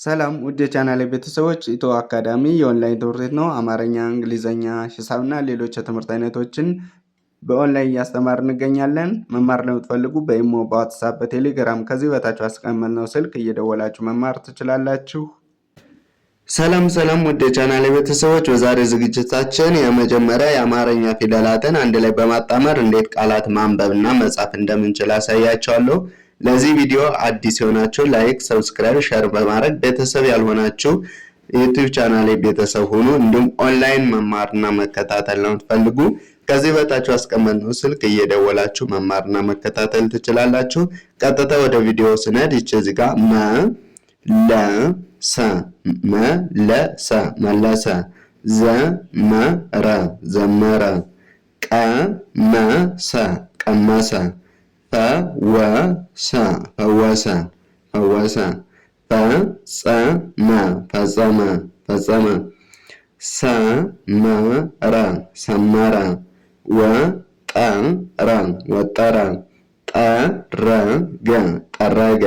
ሰላም ውድ የቻናሌ ቤተሰቦች፣ ኢትዮ አካዳሚ የኦንላይን ትምህርት ቤት ነው። አማርኛ፣ እንግሊዘኛ፣ ሂሳብና ሌሎች የትምህርት አይነቶችን በኦንላይን እያስተማር እንገኛለን። መማር ለምትፈልጉ በኢሞ፣ በዋትሳፕ፣ በቴሌግራም ከዚህ በታች አስቀመጥነው ስልክ እየደወላችሁ መማር ትችላላችሁ። ሰላም ውድ የቻናሌ ቤተሰቦች፣ በዛሬ ዝግጅታችን የመጀመሪያ የአማርኛ ፊደላትን አንድ ላይ በማጣመር እንዴት ቃላት ማንበብና መጻፍ እንደምንችል አሳያችኋለሁ። ለዚህ ቪዲዮ አዲስ የሆናችሁ ላይክ፣ ሰብስክራይብ፣ ሼር በማድረግ ቤተሰብ ያልሆናችሁ የዩቲዩብ ቻናሌ ቤተሰብ ሁኑ። እንዲሁም ኦንላይን መማርና መከታተል ለምትፈልጉ ከዚህ በታች አስቀመጥነው ስልክ እየደወላችሁ መማርና መከታተል ትችላላችሁ። ቀጥታ ወደ ቪዲዮ ስንሄድ እዚህ ጋር መለሰ፣ ዘመረ፣ ቀመሰ፣ ፈወሰ፣ ፈጸመ፣ ሰመረ፣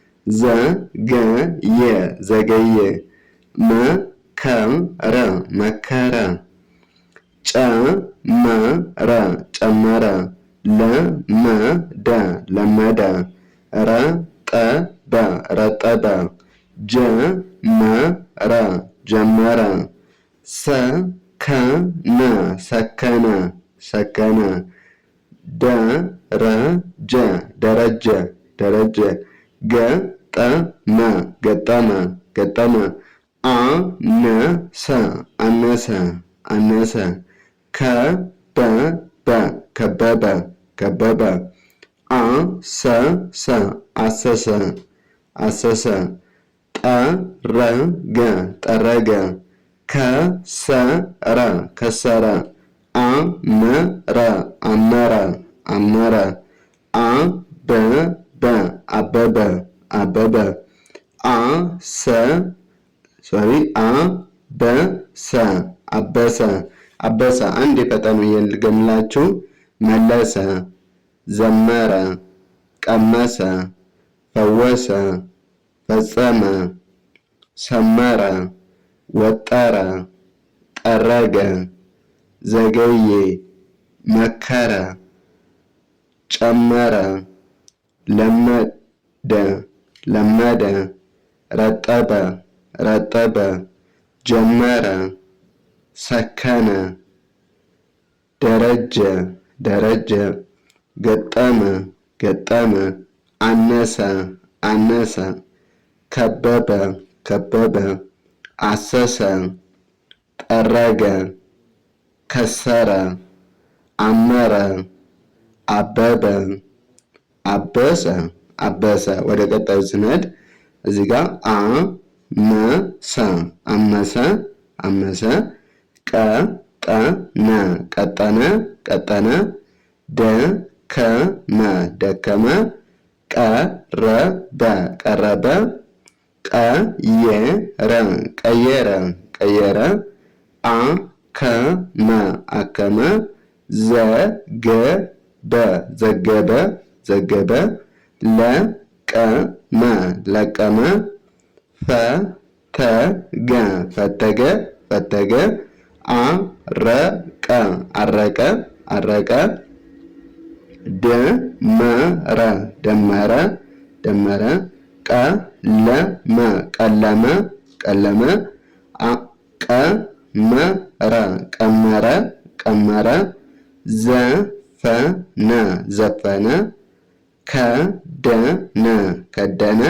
ወጠረ፣ ጠረገ፣ ዘገየ፣ መከረ፣ ጨመረ፣ ለመደ፣ ረጠበ፣ ጀመረ፣ ሰከነ፣ ደረጀ፣ ገጠመ፣ አነሰ፣ ከበበ፣ አሰሰ፣ ጠረገ፣ ከሰረ፣ አመረ፣ አበበ፣ አበሰ። አንድ የፈጠኑ ልገምላችሁ። መለሰ፣ ዘመረ፣ ቀመሰ፣ ፈወሰ፣ ፈጸመ፣ ሰመረ፣ ወጠረ፣ ጠረገ፣ ዘገየ፣ መከረ፣ ጨመረ፣ ለመደ፣ ረጠበ፣ ጀመረ፣ ሰከነ፣ ደረጀ፣ ገጠመ፣ አነሰ፣ ከበበ፣ አሰሰ፣ ጠረገ፣ ከሰረ፣ አመረ፣ አበሰ። ወደ ቀጣዩ ስንሄድ እዚህ ጋር አመሰ፣ ቀጠነ፣ ደከመ፣ ቀረበ፣ ቀየረ፣ አከመ፣ ዘገበ፣ ለቀመ፣ ፈተገ፣ አረቀ፣ ደመረ፣ ቀለመ፣ ቀመረ፣ ዘፈነ፣ ከደነ፣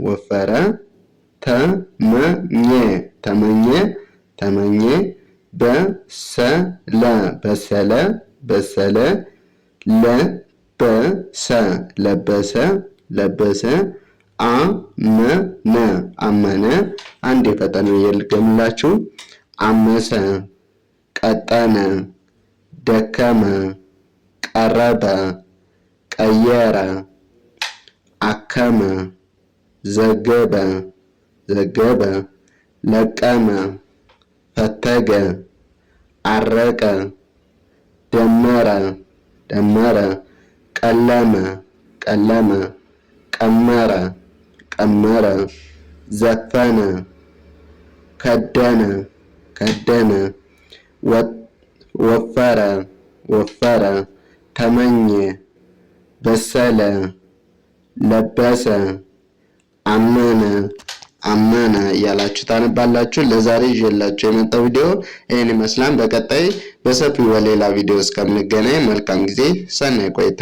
ወፈረ፣ ተመኘ፣ በሰለ፣ ለበሰ፣ አመነ። አንድ የፈጠኑ ልገምላችሁ። አመሰ፣ ቀጠነ፣ ደከመ፣ ቀረበ፣ ቀየረ፣ አከመ፣ ዘገበ፣ ለቀመ፣ ፈተገ፣ አረቀ፣ ደመረ፣ ቀለመ፣ ቀመረ፣ ቀመረ፣ ዘፈነ፣ ከደነ፣ ከደነ፣ ወፈረ፣ ወፈረ፣ ተመኘ፣ በሰለ፣ ለበሰ፣ አመነ፣ አመነ እያላችሁ ታነባላችሁ። ለዛሬ ይዤላችሁ የመጣው ቪዲዮ ይህን ይመስላል። በቀጣይ በሰፊው በሌላ ቪዲዮ እስከምንገናኝ መልካም ጊዜ፣ ሰናይ ቆይታ።